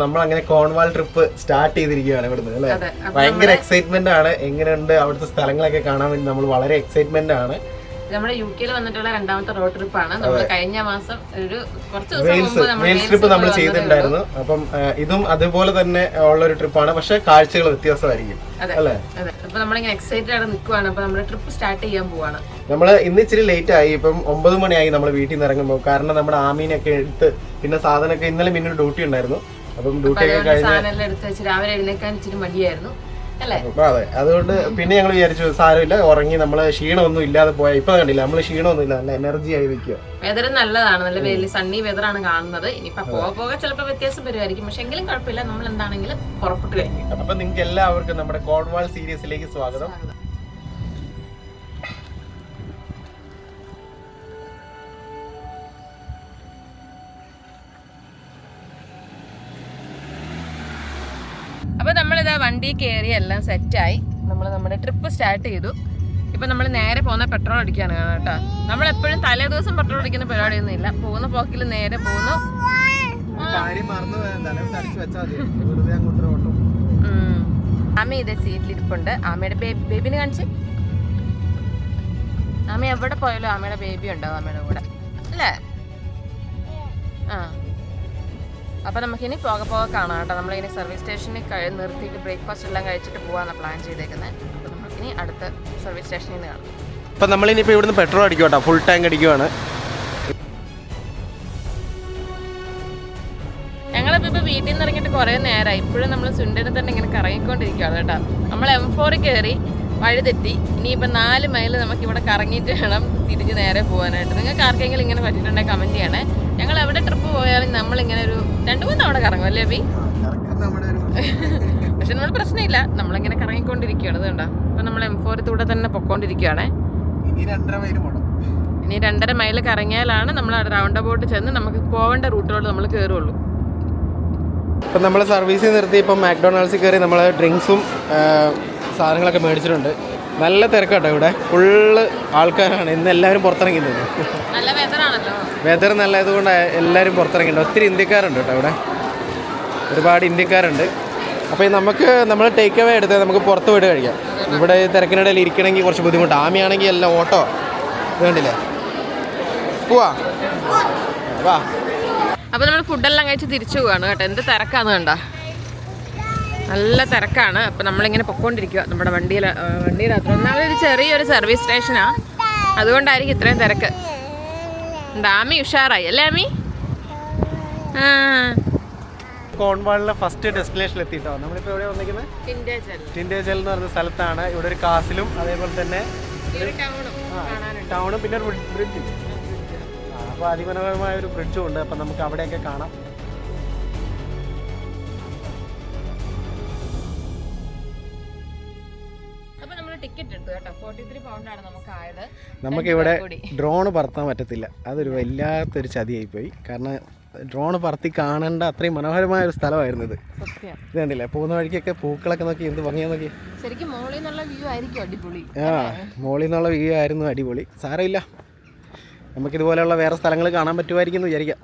നമ്മൾ അങ്ങനെ Cornwall trip start ചെയ്തിരിക്കുകയാണ് ഇവിടുന്ന് അല്ലെ. ഭയങ്കര എക്സൈറ്റ്മെന്റ് ആണ്. എങ്ങനെയുണ്ട് അവിടുത്തെ സ്ഥലങ്ങളൊക്കെ കാണാൻ വേണ്ടി നമ്മൾ വളരെ എക്സൈറ്റ്മെന്റ് ആണ്. നമ്മുടെ യുകെയിൽ വന്നിട്ടുള്ള രണ്ടാമത്തെ റോഡ് ട്രിപ്പാണ്. നമ്മൾ കഴിഞ്ഞ മാസം ഒരു കുറച്ച് വെയിൽസ് ട്രിപ്പ് നമ്മൾ ചെയ്തിട്ടുണ്ടായിരുന്നു. അപ്പം ഇതും അതുപോലെ തന്നെ ഉള്ള ഒരു ട്രിപ്പാണ്. പക്ഷെ കാഴ്ചകൾ വ്യത്യാസമായിരിക്കും അല്ലേ. അപ്പൊ നമ്മളിങ്ങനെ എക്സൈറ്റഡ് ആയിട്ട് നിൽക്കുവാണ്. അപ്പൊ നമ്മുടെ ട്രിപ്പ് സ്റ്റാർട്ട് ചെയ്യാൻ പോവാണ്. നമ്മള് ഇന്ന് ഇച്ചിരി ലേറ്റ് ആയി. ഇപ്പം 9 മണിയായി നമ്മൾ വീട്ടിൽ നിന്ന് ഇറങ്ങുമ്പോൾ. കാരണം നമ്മുടെ ആമീനൊക്കെ എടുത്ത് പിന്നെ സാധനമൊക്കെ ഇന്നലെ പിന്നെ ഡ്യൂട്ടി ഉണ്ടായിരുന്നു. അപ്പം ഡ്യൂട്ടി ഒക്കെ സാധനം എടുത്ത് വെച്ച് രാവിലെ എഴുന്നേക്കാൻ ഇച്ചിരി മടിയായിരുന്നു. അതെ, അതുകൊണ്ട് പിന്നെ ഞങ്ങൾ വിചാരിച്ചു സാരമില്ല, ഉറങ്ങി നമ്മള് ക്ഷീണമൊന്നും ഇല്ലാതെ പോയാൽ. ഇപ്പൊ കണ്ടില്ല നമ്മള് ക്ഷീണമൊന്നും ഇല്ല, നല്ല എനർജി ആയി നിൽക്കുക. വെതർ നല്ലതാണ്, നല്ല വെയിൽ സണ്ണി വെതറാണ് കാണുന്നത്. ഇനിയിപ്പോ പോകെ ചിലപ്പോൾ വ്യത്യാസം വരുമായിരിക്കും. പക്ഷെ എങ്കിലും കുഴപ്പമില്ല, നമ്മൾ എന്താണെങ്കിലും പുറപ്പെട്ടു കഴിഞ്ഞു. അപ്പൊ നിങ്ങൾക്ക് എല്ലാവർക്കും നമ്മുടെ കോൺവാൾ സീരീസിലേക്ക് സ്വാഗതം. അപ്പോൾ നമ്മളിതാ വണ്ടി കയറി എല്ലാം സെറ്റായി. നമ്മൾ നമ്മുടെ ട്രിപ്പ് സ്റ്റാർട്ട് ചെയ്തു. ഇപ്പം നമ്മൾ നേരെ പോകുന്ന പെട്രോൾ അടിക്കാണ് കേട്ടോ. നമ്മളെപ്പോഴും തലേ ദിവസം പെട്രോൾ അടിക്കുന്ന പരിപാടിയൊന്നും ഇല്ല. പോകുന്ന പോക്കിൽ നേരെ പോകുന്നു. ആമ ഇതേ സീറ്റിലിരിപ്പുണ്ട്. ആമയുടെ ബേബിനെ കാണിച്ച്. ആമ എവിടെ പോയാലും ആമയുടെ ബേബി ഉണ്ടാവും ആമയുടെ കൂടെ അല്ലേ. ആ അപ്പോൾ നമുക്കിനി പോകെ കാണാം കേട്ടോ. നമ്മളിനി സർവീസ് സ്റ്റേഷനിൽ നിർത്തിയിട്ട് ബ്രേക്ക്ഫാസ്റ്റ് എല്ലാം കഴിച്ചിട്ട് പോകാമെന്ന് പ്ലാൻ ചെയ്തേക്കുന്നത്. അപ്പോൾ നമുക്കിനി അടുത്ത സർവീസ് സ്റ്റേഷനിൽ നിന്ന് കാണാം. അപ്പം നമ്മളിനിപ്പോൾ ഇവിടുന്ന് പെട്രോൾ അടിക്കും കേട്ടോ. ഫുൾ ടാങ്ക് അടിക്കുവാണ്. ഞങ്ങളിപ്പോൾ വീട്ടിൽ നിന്ന് ഇറങ്ങിയിട്ട് കുറേ നേരമായി. ഇപ്പോഴും നമ്മൾ സുണ്ടനെ തന്നെ ഇങ്ങനെ കറങ്ങിക്കൊണ്ടിരിക്കുകയാണ് കേട്ടോ. നമ്മൾ M4 കയറി വഴി തെറ്റി. ഇനിയിപ്പോൾ 4 മൈൽ നമുക്കിവിടെ കറങ്ങിയിട്ട് വേണം തിരിച്ച് നേരെ പോകാനായിട്ട്. നിങ്ങൾക്ക് ആർക്കെങ്കിലും ഇങ്ങനെ പറ്റിയിട്ടുണ്ടെങ്കിൽ കമൻറ്റ് ചെയ്യണേ. ഞങ്ങൾ എവിടെ ട്രിപ്പ് പോയാലും നമ്മളിങ്ങനെ ഒരു 2-3 തവണ കറങ്ങും അല്ലേ ബി? പക്ഷെ നമ്മൾ പ്രശ്നമില്ല, നമ്മളിങ്ങനെ കറങ്ങിക്കൊണ്ടിരിക്കുകയാണ്. അതുകൊണ്ടാ ഇപ്പം നമ്മൾ M4 തന്നെ പൊക്കോണ്ടിരിക്കുകയാണേ. ഇനി 2.5 മൈൽ കറങ്ങിയാലാണ് നമ്മൾ റൗണ്ട് അബൌട്ട് ചെന്ന് നമുക്ക് പോകേണ്ട റൂട്ടിലോട്ട് നമ്മൾ കയറുള്ളൂ. ഇപ്പം നമ്മൾ സർവീസിൽ നിർത്തി ഇപ്പം മാക്ഡൊണാൾഡ്സിൽ കയറി നമ്മൾ ഡ്രിങ്ക്സും സാധനങ്ങളൊക്കെ മേടിച്ചിട്ടുണ്ട്. നല്ല തിരക്കാട്ടോ ഇവിടെ. ഫുള്ള് ആൾക്കാരാണ് ഇന്ന്. എല്ലാവരും പുറത്തിറങ്ങിയിട്ടുണ്ട്. നല്ല വെതറാണല്ലോ. വെതർ നല്ലതുകൊണ്ട് എല്ലാവരും പുറത്തിറങ്ങിയിട്ടുണ്ട്. ഒത്തിരി ഇന്ത്യക്കാരുണ്ട് കേട്ടോ ഇവിടെ, ഒരുപാട് ഇന്ത്യക്കാരുണ്ട്. അപ്പോൾ നമ്മൾ ടേക്ക് അവേ എടുത്ത് നമുക്ക് പുറത്ത് പോയിട്ട് കഴിക്കാം. ഇവിടെ തിരക്കിനിടയിൽ ഇരിക്കണമെങ്കിൽ കുറച്ച് ബുദ്ധിമുട്ടാണ്. ആമയാണെങ്കിൽ എല്ലാം ഓട്ടോ വേണ്ടില്ലേ. പോവാ വാ. അപ്പോൾ നമ്മൾ ഫുഡെല്ലാം കഴിച്ച് തിരിച്ചു പോവാണ് കേട്ടോ. എന്ത് തിരക്കാന്ന് കണ്ട, നല്ല തിരക്കാണ്. അപ്പോൾ നമ്മളിങ്ങനെ പൊക്കോണ്ടിരിക്കുക നമ്മുടെ വണ്ടിയിലത്ര. ഒന്നാമതൊരു ചെറിയൊരു സർവീസ് സ്റ്റേഷനാണ്, അതുകൊണ്ടായിരിക്കും ഇത്രയും തിരക്ക്. ആമി ഉഷാറായി അല്ലേ ആമി? കോൺവാളിലെ ഫസ്റ്റ് ഡെസ്റ്റിനേഷനിൽ എത്തിയിട്ടോ. നമ്മളിപ്പോൾ എവിടെ വന്നിരിക്കുന്നത്? ടിൻഡേജൽ എന്ന് പറയുന്ന സ്ഥലത്താണ്. ഇവിടെ ഒരു കാസിലും അതേപോലെ തന്നെ ടൗണും പിന്നെ ഒരു ബ്രിഡ്ജ്. അപ്പോൾ അതിമനോഹരമായ ഒരു ബ്രിഡ്ജും ഉണ്ട്. അപ്പം നമുക്ക് അവിടെയൊക്കെ കാണാം. നമുക്കിവിടെ ഡ്രോണ് പറത്താൻ പറ്റത്തില്ല. അതൊരു വല്ലാത്തൊരു ചതിയായിപ്പോയി. കാരണം ഡ്രോണ് പറത്തി കാണേണ്ട അത്രയും മനോഹരമായ ഒരു സ്ഥലമായിരുന്നു ഇത്. ഇത് കണ്ടില്ലേ, പോകുന്ന വഴിക്കൊക്കെ പൂക്കളൊക്കെ നോക്കി എന്ത് ഭംഗിയാ നോക്കി. മോളിൽ നിന്നുള്ള വ്യൂ ആയിരുന്നു അടിപൊളി. സാരമില്ല, നമുക്കിതുപോലെയുള്ള വേറെ സ്ഥലങ്ങൾ കാണാൻ പറ്റുമായിരിക്കും എന്ന് വിചാരിക്കാം.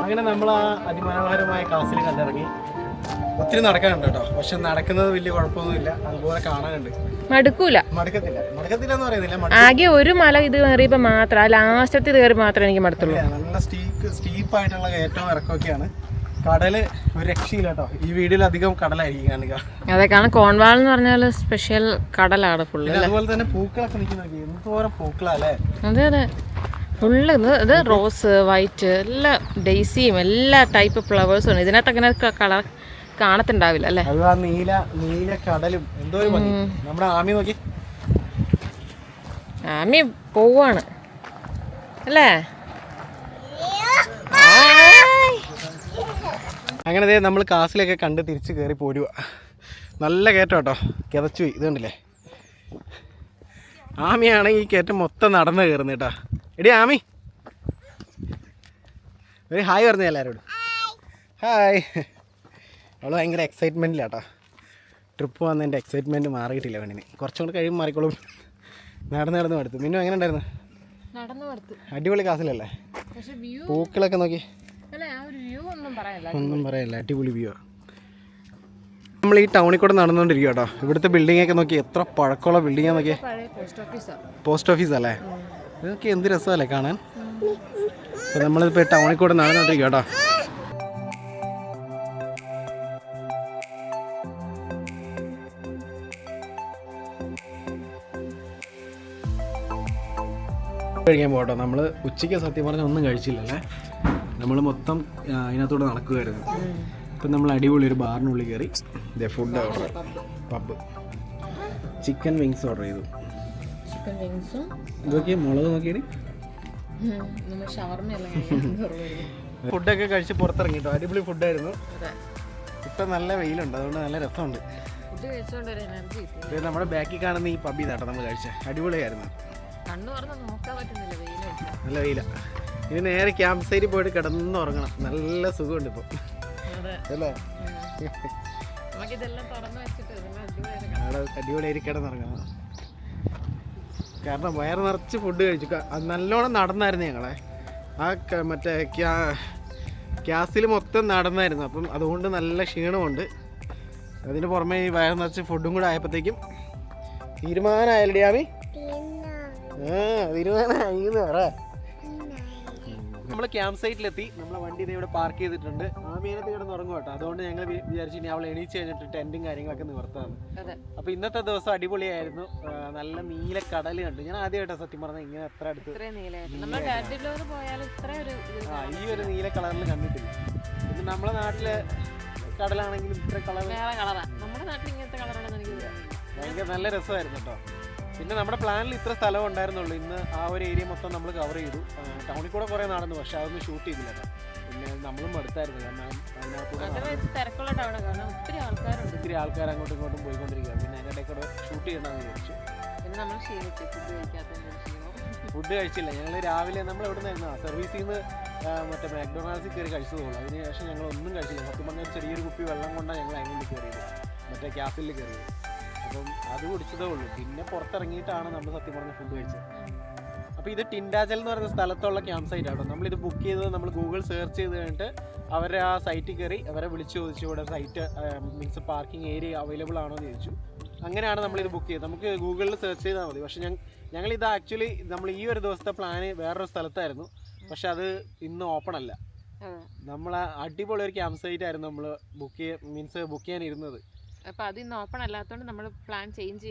അങ്ങനെ നമ്മൾ ആ അതിമനോഹരമായ കാസിൽ കണ്ടിറങ്ങി. ഒത്തിരി നടക്കാനുണ്ട് കേട്ടോ, പക്ഷെ നടക്കുന്നത് വലിയ കുഴപ്പമൊന്നുമില്ല, അതുപോലെ കാണാനുണ്ട്. മടുക്കത്തില്ല എന്ന് പറയുന്നില്ല. ആകെ ഒരു മല ഇത് കയറിയപ്പോ മാത്രം, ലാസ്റ്റത്തെ കയറി മാത്രമേ എനിക്ക് മടുത്തുള്ളൂ. നല്ല സ്റ്റീപ്പായിട്ടുള്ള ഏറ്റവും ഇറക്കമൊക്കെയാണ്. കടല് ഒരു രക്ഷയില്ല കേട്ടോ. ഈ വീഡിയോയിലധികം കടലായിരിക്കും കാണുക. അതെ, കാരണം കോൺവാൾ എന്ന് പറഞ്ഞാൽ സ്പെഷ്യൽ കടലാണ് ഫുള്ള്. അതുപോലെ തന്നെ പൂക്കളൊക്കെ നിൽക്കുന്നത് എന്തോരം പൂക്കളല്ലേ. അതെ അതെ, ഫുള്ള് ഇത് റോസ്, വൈറ്റ്, എല്ലാ ഡെയ്സിയും എല്ലാ ടൈപ്പ് ഫ്ലവേഴ്സും ഉണ്ട്. ഇതിനകത്ത് അങ്ങനെ കളർ കാണത്തുണ്ടാവില്ല അല്ലേ. അത് ആ നീല കടലും എന്തോ ഒരു ഭംഗി. നമ്മുടെ ആമി നോക്കി, ആമി പോവാണ് അല്ലേ. അങ്ങനെ നമ്മൾ കാസിലൊക്കെ കണ്ട് തിരിച്ച് കയറി പോരുക. നല്ല കയറ്റം കേട്ടോ, കിതച്ചു പോയി. ഇത് കണ്ടില്ലേ, ആമിയാണെങ്കിൽ ഈ കയറ്റം മൊത്തം നടന്ന് കയറുന്നത് കേട്ടോ. എടി ആമി, ഒരു ഹായ് പറഞ്ഞ എല്ലാവരോടും. ഹായ്. അവൾ ഭയങ്കര എക്സൈറ്റ്മെൻറ്റിലാട്ടോ. ട്രിപ്പ് വന്നതിൻ്റെ എക്സൈറ്റ്മെൻറ്റ് മാറിയിട്ടില്ല പെണ്ണിന്. കുറച്ചും കൂടെ കഴിയുമ്പോൾ മാറിക്കോളും. നടന്ന് മടുത്തു. പിന്നെ എങ്ങനെ ഉണ്ടായിരുന്നു? അടിപൊളി കാസിലല്ലേ. പൂക്കളൊക്കെ നോക്കി, ഒന്നും പറയല്ല, അടിപൊളി വ്യൂ. നമ്മൾ ഈ ടൗണിൽ കൂടെ നടന്നുകൊണ്ടിരിക്കും കേട്ടോ. ഇവിടുത്തെ ബിൽഡിങ്ങൊക്കെ നോക്കി, എത്ര പഴക്കമുള്ള ബിൽഡിങ്ങാ നോക്കി. പോസ്റ്റ് ഓഫീസല്ലേ. ഇതൊക്കെ എന്ത് രസമല്ലേ കാണാൻ. അപ്പോൾ നമ്മളിപ്പോൾ ടൗണിൽ കൂടെ നടന്നുകൊണ്ടിരിക്കും കേട്ടോ. കഴിക്കാൻ പോകട്ടോ. നമ്മൾ ഉച്ചയ്ക്ക് സത്യം പറഞ്ഞാൽ ഒന്നും കഴിച്ചില്ലല്ലേ. നമ്മൾ മൊത്തം അതിനകത്തൂടെ നടക്കുമായിരുന്നു. ഇപ്പം നമ്മൾ അടിപൊളി ഒരു ബാറിനുള്ളിൽ കയറി ഇതേ food order, pub chicken wings order ചെയ്തു. ഇതൊക്കെ മുളക് നോക്കിയിട്ട് ഫുഡൊക്കെ കഴിച്ച് പുറത്തിറങ്ങി കേട്ടോ. അടിപൊളി ഫുഡായിരുന്നു. ഇപ്പം നല്ല വെയിലുണ്ട്, അതുകൊണ്ട് നല്ല രസമുണ്ട്. നമ്മുടെ ബാക്കിൽ കാണുന്ന ഈ പബ് ഇതാട്ടോ നമ്മൾ കഴിച്ചത്. അടിപൊളിയായിരുന്നു. നല്ല വെയില. ഇനി നേരെ ക്യാമ്പ് സൈറ്റിൽ പോയിട്ട് കിടന്നുറങ്ങണം. നല്ല സുഖമുണ്ട് ഇപ്പം അല്ലേ. അടിപൊളിയായി കിടന്നുറങ്ങണം. കാരണം വയറ് നിറച്ച് ഫുഡ് കഴിച്ചു. നല്ലോണം നടന്നായിരുന്നു ഞങ്ങളെ. ആ മറ്റേ ഗ്യാസിൽ മൊത്തം നടന്നായിരുന്നു. അപ്പം അതുകൊണ്ട് നല്ല ക്ഷീണമുണ്ട്. അതിന് പുറമെ ഈ വയറ് നിറച്ച് ഫുഡും കൂടെ ആയപ്പോഴത്തേക്കും തീരുമാനമായല്ലേ ആമി? തീരുമാനമായിന്ന് പറ. നമ്മൾ ക്യാമ്പ് സൈറ്റിലെത്തി. നമ്മളെ വണ്ടി ഇവിടെ പാർക്ക് ചെയ്തിട്ടുണ്ട്. ആമീനത്ത് കിടന്ന് ഉറങ്ങും കേട്ടോ. അതുകൊണ്ട് ഞങ്ങൾ വിചാരിച്ചു ഇനി അവൾ എണീച്ച് കഴിഞ്ഞിട്ട് ടെൻറ്റും കാര്യങ്ങളൊക്കെ നിവർത്താന്ന്. അപ്പോൾ ഇന്നത്തെ ദിവസം അടിപൊളിയായിരുന്നു. നല്ല നീല കടൽ കണ്ടു. ഞാൻ ആദ്യമായിട്ടാ സത്യം പറഞ്ഞാൽ ഇങ്ങനെ എത്ര അടുത്ത് ഈ ഒരു നീല കളറിൽ കണ്ടിട്ടില്ല. പിന്നെ നമ്മളെ നാട്ടിലെ കടലാണെങ്കിലും ഇത്ര കളർ ഭയങ്കര നല്ല രസമായിരുന്നു കേട്ടോ. പിന്നെ നമ്മുടെ പ്ലാനിൽ ഇത്ര സ്ഥലം ഉണ്ടായിരുന്നുള്ളൂ. ഇന്ന് ആ ഒരു ഏരിയ മൊത്തം നമ്മൾ കവർ ചെയ്തു. ടൗണിൽ കൂടെ കുറേ നടന്നു, പക്ഷെ അതൊന്നും ഷൂട്ട് ചെയ്തില്ല കേട്ടോ. പിന്നെ നമ്മളും അടുത്തായിരുന്നു. കാരണം അതിനകത്ത് ഒത്തിരി ആൾക്കാർ അങ്ങോട്ടും ഇങ്ങോട്ടും പോയിക്കൊണ്ടിരിക്കുക. പിന്നെ അതിൻ്റെ കൂടെ ഷൂട്ട് ചെയ്യണമെന്ന് വിചാരിച്ചു. ഫുഡ് കഴിച്ചില്ല. ഞങ്ങൾ രാവിലെ നമ്മൾ എവിടെ നിന്നായിരുന്നു സർവീസിൽ നിന്ന് മറ്റേ മാക്ഡൊണാൾഡ്സിൽ കയറി കഴിച്ചതുള്ളൂ. അതിനുശേഷം ഞങ്ങൾ ഒന്നും കഴിച്ചില്ല. സത്യം പറഞ്ഞാൽ ചെറിയൊരു കുപ്പി വെള്ളം കൊണ്ടാണ് ഞങ്ങൾ അതിനുള്ളിൽ കയറിയത്, മറ്റേ ക്യാഫിൽ കയറിയത്. അപ്പം അത് കുടിച്ചതേ ഉള്ളൂ. പിന്നെ പുറത്തിറങ്ങിയിട്ടാണ് നമ്മൾ സത്യം പറഞ്ഞ ഫുഡ് കഴിച്ചത്. അപ്പോൾ ഇത് ടിൻഡാജൽ എന്ന് പറയുന്ന സ്ഥലത്തുള്ള ക്യാമ്പ് സൈറ്റ് ആട്ടോ. നമ്മളിത് ബുക്ക് ചെയ്തത് നമ്മൾ ഗൂഗിൾ സെർച്ച് ചെയ്ത് കഴിഞ്ഞിട്ട് അവരെ ആ സൈറ്റിൽ കയറി അവരെ വിളിച്ച് ചോദിച്ചു ഇവിടെ site means parking area available ആണോ എന്ന് ചോദിച്ചു. അങ്ങനെയാണ് നമ്മളിത് ബുക്ക് ചെയ്തത്. നമുക്ക് ഗൂഗിളിൽ സെർച്ച് ചെയ്താൽ മതി. പക്ഷേ ഞങ്ങളിത് ആക്ച്വലി നമ്മൾ ഈ ഒരു ദിവസത്തെ പ്ലാന് വേറൊരു സ്ഥലത്തായിരുന്നു. പക്ഷെ അത് ഇന്ന് ഓപ്പൺ അല്ല. നമ്മൾ അടിപൊളി ഒരു ക്യാമ്പ് സൈറ്റ് ആയിരുന്നു നമ്മൾ ബുക്ക് ചെയ്യാനിരുന്നത്. അപ്പോൾ അത് ഇന്ന് ഓപ്പൺ അല്ലാത്തതുകൊണ്ട് നമ്മൾ പ്ലാൻ ചേഞ്ച്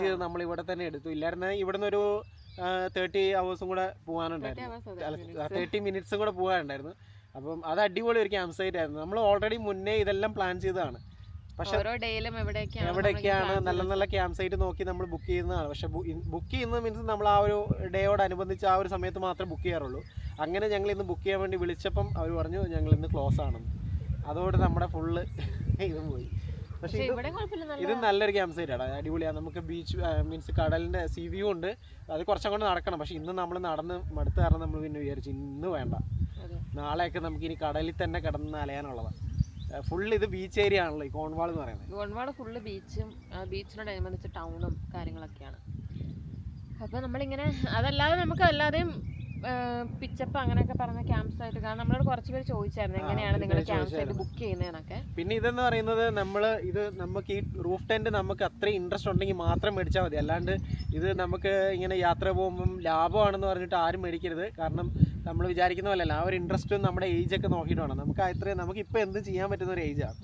ചെയ്ത് നമ്മൾ ഇവിടെ തന്നെ എടുത്തു. ഇല്ലായിരുന്ന ഇവിടുന്ന് ഒരു 30 hours കൂടെ പോകാനുണ്ടായിരുന്നു, 30 minutes കൂടെ പോകാനുണ്ടായിരുന്നു. അപ്പം അത് അടിപൊളി ഒരു ക്യാമ്പ് സൈറ്റ് ആയിരുന്നു. നമ്മൾ ഓൾറെഡി മുന്നേ ഇതെല്ലാം പ്ലാൻ ചെയ്തതാണ്. പക്ഷെ എവിടേക്കാണ് നല്ല നല്ല ക്യാമ്പ് സൈറ്റ് നോക്കി നമ്മൾ ബുക്ക് ചെയ്യുന്നതാണ്. പക്ഷെ ബുക്ക് ചെയ്യുന്നത് മീൻസ് നമ്മൾ ആ ഒരു ഡേയോടനുബന്ധിച്ച് ആ ഒരു സമയത്ത് മാത്രമേ ബുക്ക് ചെയ്യാറുള്ളൂ. അങ്ങനെ ഞങ്ങൾ ഇന്ന് ബുക്ക് ചെയ്യാൻ വേണ്ടി വിളിച്ചപ്പം അവർ പറഞ്ഞു ഞങ്ങൾ ഇന്ന് ക്ലോസ് ആണെന്ന്. അതോടെ നമ്മുടെ ഫുള്ള് ഇതും പോയി. പക്ഷേ ഇത് നല്ലൊരു ക്യാമ്പ് സൈറ്റ് ആണ്, അടിപൊളിയാണ്. നമുക്ക് ബീച്ച് മീൻസ് കടലിൻ്റെ സീ വ്യൂ ഉണ്ട്. അത് കുറച്ചങ്ങോട്ട് നടക്കണം. പക്ഷെ ഇന്ന് നമ്മൾ നടന്ന് മടുത്ത് കാരണം നമ്മൾ പിന്നെ വിചാരിച്ചു ഇന്ന് വേണ്ട, നാളെയൊക്കെ നമുക്ക് ഇനി കടലിൽ തന്നെ കിടന്ന് അലയാനുള്ളതാണ്. ഫുള്ള് ഇത് ബീച്ച് ഏരിയ ആണല്ലോ ഈ കോൺവാൾ എന്ന് പറയുന്നത്. കോൺവാൾ ഫുള്ള് ബീച്ചും ബീച്ചിനോടനുബന്ധിച്ച് ടൗണും കാര്യങ്ങളൊക്കെയാണ്. അപ്പോൾ നമ്മളിങ്ങനെ അതല്ലാതെ നമുക്ക് അല്ലാതെയും പിച്ചപ്പ് അങ്ങനെയൊക്കെ പറഞ്ഞ ക്യാമ്പ് സൈറ്റ് കാരണം നമ്മളോട് കുറച്ച് പേര് ചോദിച്ചായിരുന്നു എങ്ങനെയാണ് നിങ്ങൾ ക്യാമ്പ് സൈറ്റ് ബുക്ക് ചെയ്യുന്നതെന്നൊക്കെ. പിന്നെ ഇതെന്ന് പറയുന്നത് നമുക്ക് ഈ റൂഫ് ടെന്റ് നമുക്ക് അത്രയും ഇൻട്രസ്റ്റ് ഉണ്ടെങ്കിൽ മാത്രം മേടിച്ചാൽ മതി. അല്ലാണ്ട് ഇത് നമുക്ക് ഇങ്ങനെ യാത്ര പോകുമ്പം ലാഭമാണെന്ന് പറഞ്ഞിട്ട് ആരും മേടിക്കരുത്. കാരണം നമ്മൾ വിചാരിക്കുന്ന പോലെയല്ല, ആ ഒരു ഇൻട്രസ്റ്റും നമ്മുടെ ഏജൊക്കെ നോക്കിയിട്ട് വേണം. നമുക്കിപ്പോൾ എന്തും ചെയ്യാൻ പറ്റുന്ന ഒരു ഏജാണ്.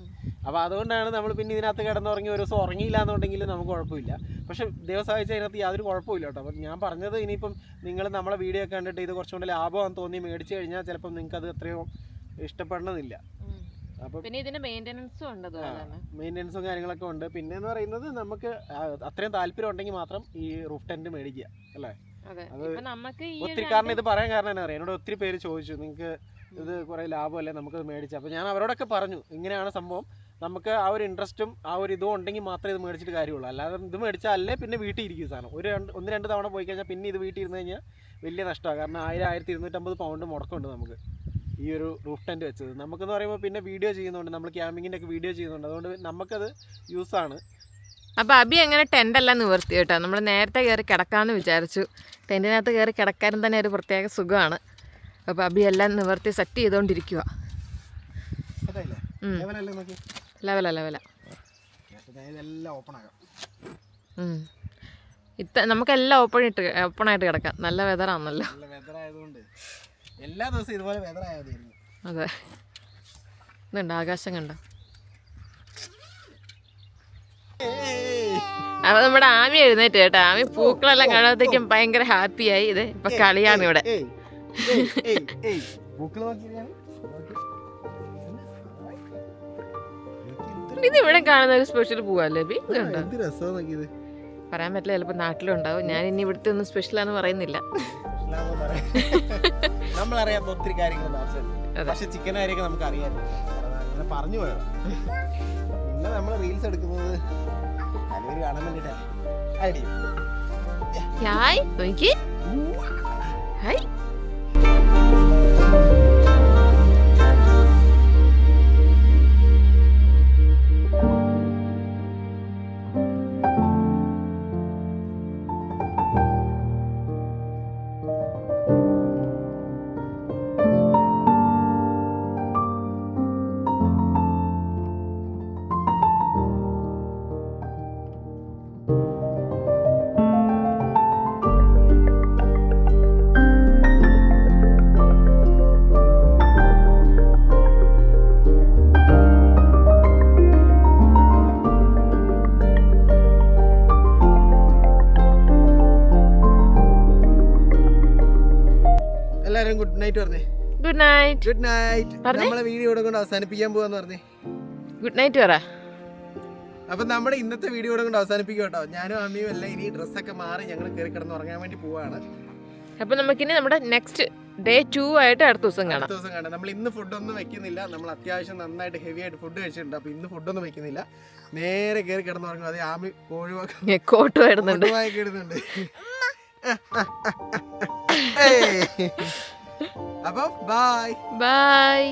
അപ്പോൾ അതുകൊണ്ടാണ് നമ്മൾ പിന്നെ ഇതിനകത്ത് കിടന്നുറങ്ങി ഒരു ദിവസം ഉറങ്ങിയില്ല എന്നുണ്ടെങ്കിൽ നമുക്ക് കുഴപ്പമില്ല. പക്ഷേ ദൈവം സഹായിച്ച അതിനകത്ത് യാതൊരു കുഴപ്പമില്ല കേട്ടോ. അപ്പം ഞാൻ പറഞ്ഞത് ഇനിയിപ്പം നിങ്ങൾ നമ്മളെ വീഡിയോ ഒക്കെ കണ്ടിട്ട് ഇത് കുറച്ചും കൂടി ലാഭമാണെന്ന് തോന്നി മേടിച്ച് കഴിഞ്ഞാൽ ചിലപ്പം നിങ്ങൾക്ക് അത് അത്രയും ഇഷ്ടപ്പെടണമെന്നില്ല. അപ്പം പിന്നെ ഇതിന്റെ മെയിൻ്റെനൻസും ഉണ്ട്, മെയിൻ്റെനൻസും കാര്യങ്ങളൊക്കെ ഉണ്ട്. പിന്നെ എന്ന് പറയുന്നത് നമുക്ക് അത്രയും താല്പര്യം ഉണ്ടെങ്കിൽ മാത്രം ഈ റൂഫ് ടെന്റ് മേടിക്കുക അല്ലേ. ഒത്തിരി കാരണം ഇത് പറയാൻ കാരണം എന്നാ അറിയാം, എന്നോട് ഒത്തിരി പേര് ചോദിച്ചു നിങ്ങൾക്ക് ഇത് കുറേ ലാഭമല്ലേ നമുക്കത് മേടിച്ചു. അപ്പോൾ ഞാൻ അവരോടൊക്കെ പറഞ്ഞു ഇങ്ങനെയാണ് സംഭവം, നമുക്ക് ആ ഒരു ഇൻട്രസ്റ്റും ആ ഒരു ഇതും ഉണ്ടെങ്കിൽ മാത്രമേ ഇത് മേടിച്ചിട്ട് കാര്യമുള്ളൂ. അല്ലാതെ ഇത് മേടിച്ചാൽ അല്ലേ പിന്നെ വീട്ടിൽ ഇരിക്കും സാധനം. ഒന്ന് രണ്ട് തവണ പോയി കഴിഞ്ഞാൽ പിന്നെ ഇത് വീട്ടിൽ ഇരുന്ന് കഴിഞ്ഞാൽ വലിയ നഷ്ടമാണ്. കാരണം 1000-1250 പൗണ്ട് മുടക്കമുണ്ട് നമുക്ക് ഈ ഒരു റൂഫ് ടെൻറ്റ് വെച്ചത്. നമുക്കെന്ന് പറയുമ്പോൾ പിന്നെ വീഡിയോ ചെയ്യുന്നുണ്ട്, നമ്മൾ ക്യാമ്പിങ്ങിൻ്റെ ഒക്കെ വീഡിയോ ചെയ്യുന്നുണ്ട്, അതുകൊണ്ട് നമുക്കത് യൂസാണ്. അപ്പോൾ അബി അങ്ങനെ ടെൻ്റെല്ലാം നിവർത്തി കേട്ടോ. നമ്മൾ നേരത്തെ കയറി കിടക്കാമെന്ന് വിചാരിച്ചു. ടെൻറ്റിനകത്ത് കയറി കിടക്കാനും തന്നെ ഒരു പ്രത്യേക സുഖമാണ്. അപ്പോൾ അബി എല്ലാം നിവർത്തി സെറ്റ് ചെയ്തുകൊണ്ടിരിക്കുക. ലെവല നമുക്കെല്ലാം ഓപ്പണായിട്ട് കിടക്കാം. നല്ല വെതറാണല്ലോ. എല്ലാ ദിവസവും ഇതുപോലെ വെതറായതായിരുന്നു. അതെ, ഇതുണ്ട് ആകാശം കണ്ടോ. അപ്പൊ നമ്മുടെ ആമി എഴുന്നേറ്റ് കേട്ടോ. ആമി പൂക്കളെല്ലാം കാണുമ്പോഴത്തേക്കും ഭയങ്കര ഹാപ്പിയായി. ഇത് ഇപ്പൊ കളിയാണ് ഇവിടെ. ഇത് ഇവിടെ കാണുന്ന ഒരു സ്പെഷ്യൽ പൂവല്ലേ ബി? പറയാൻ പറ്റില്ല, ചിലപ്പോ നാട്ടിലുണ്ടാവും. ഞാൻ ഇനി ഇവിടുത്തെ ഒന്നും സ്പെഷ്യലാന്ന് പറയുന്നില്ല. നമ്മളറിയാത്ത ഒത്തിരി കാര്യങ്ങൾ, പക്ഷെ ചിക്കൻ കാര്യമൊക്കെ നമുക്ക് അറിയാം, പറഞ്ഞു പോയത്. പിന്നെ നമ്മൾ റീൽസ് എടുക്കുന്നത് നല്ലൊരു കാണാൻ വേണ്ടിയിട്ടാണ്. ഹായ് നോക്കി, ഹായ്. എല്ലാരും ഗുഡ് നൈറ്റ് പറഞ്ഞേ. Good night. Good night. നമ്മളെ വീഡിയോ ഇവിടെ കൊണ്ട് അവസാനിപ്പിക്കാൻ പോവാന്ന് പറഞ്ഞേ. ഗുഡ് നൈറ്റ് പറ. അപ്പൊ നമ്മുടെ ഇന്നത്തെ വീഡിയോ ഇവിടെ കൊണ്ട് അവസാനിപ്പിക്കും കേട്ടോ. ഞാനും അമ്മയും എല്ലാം ഇനി ഡ്രസ്സൊക്കെ മാറി ഞങ്ങൾ കയറി കിടന്ന് ഉറങ്ങാൻ വേണ്ടി പോവാണ്. അപ്പൊ നമുക്കിനി നമ്മുടെ നെക്സ്റ്റ് ഡേ 2 ആയിട്ട് അടുത്ത ദിവസം കാണാം. നമ്മൾ ഇന്ന് ഫുഡൊന്നും വെക്കുന്നില്ല. നമ്മൾ അത്യാവശ്യം നന്നായിട്ട് ഹെവി ആയിട്ട് ഫുഡ് കഴിച്ചിട്ടുണ്ട്. അപ്പൊ ഇന്ന് ഫുഡൊന്നും വെക്കുന്നില്ല, നേരെ കയറി കിടന്ന് ഉറങ്ങും. അതേ ആമി കോട്ട് വരുന്നുണ്ട്. അപ്പൊ ബൈ ബൈ.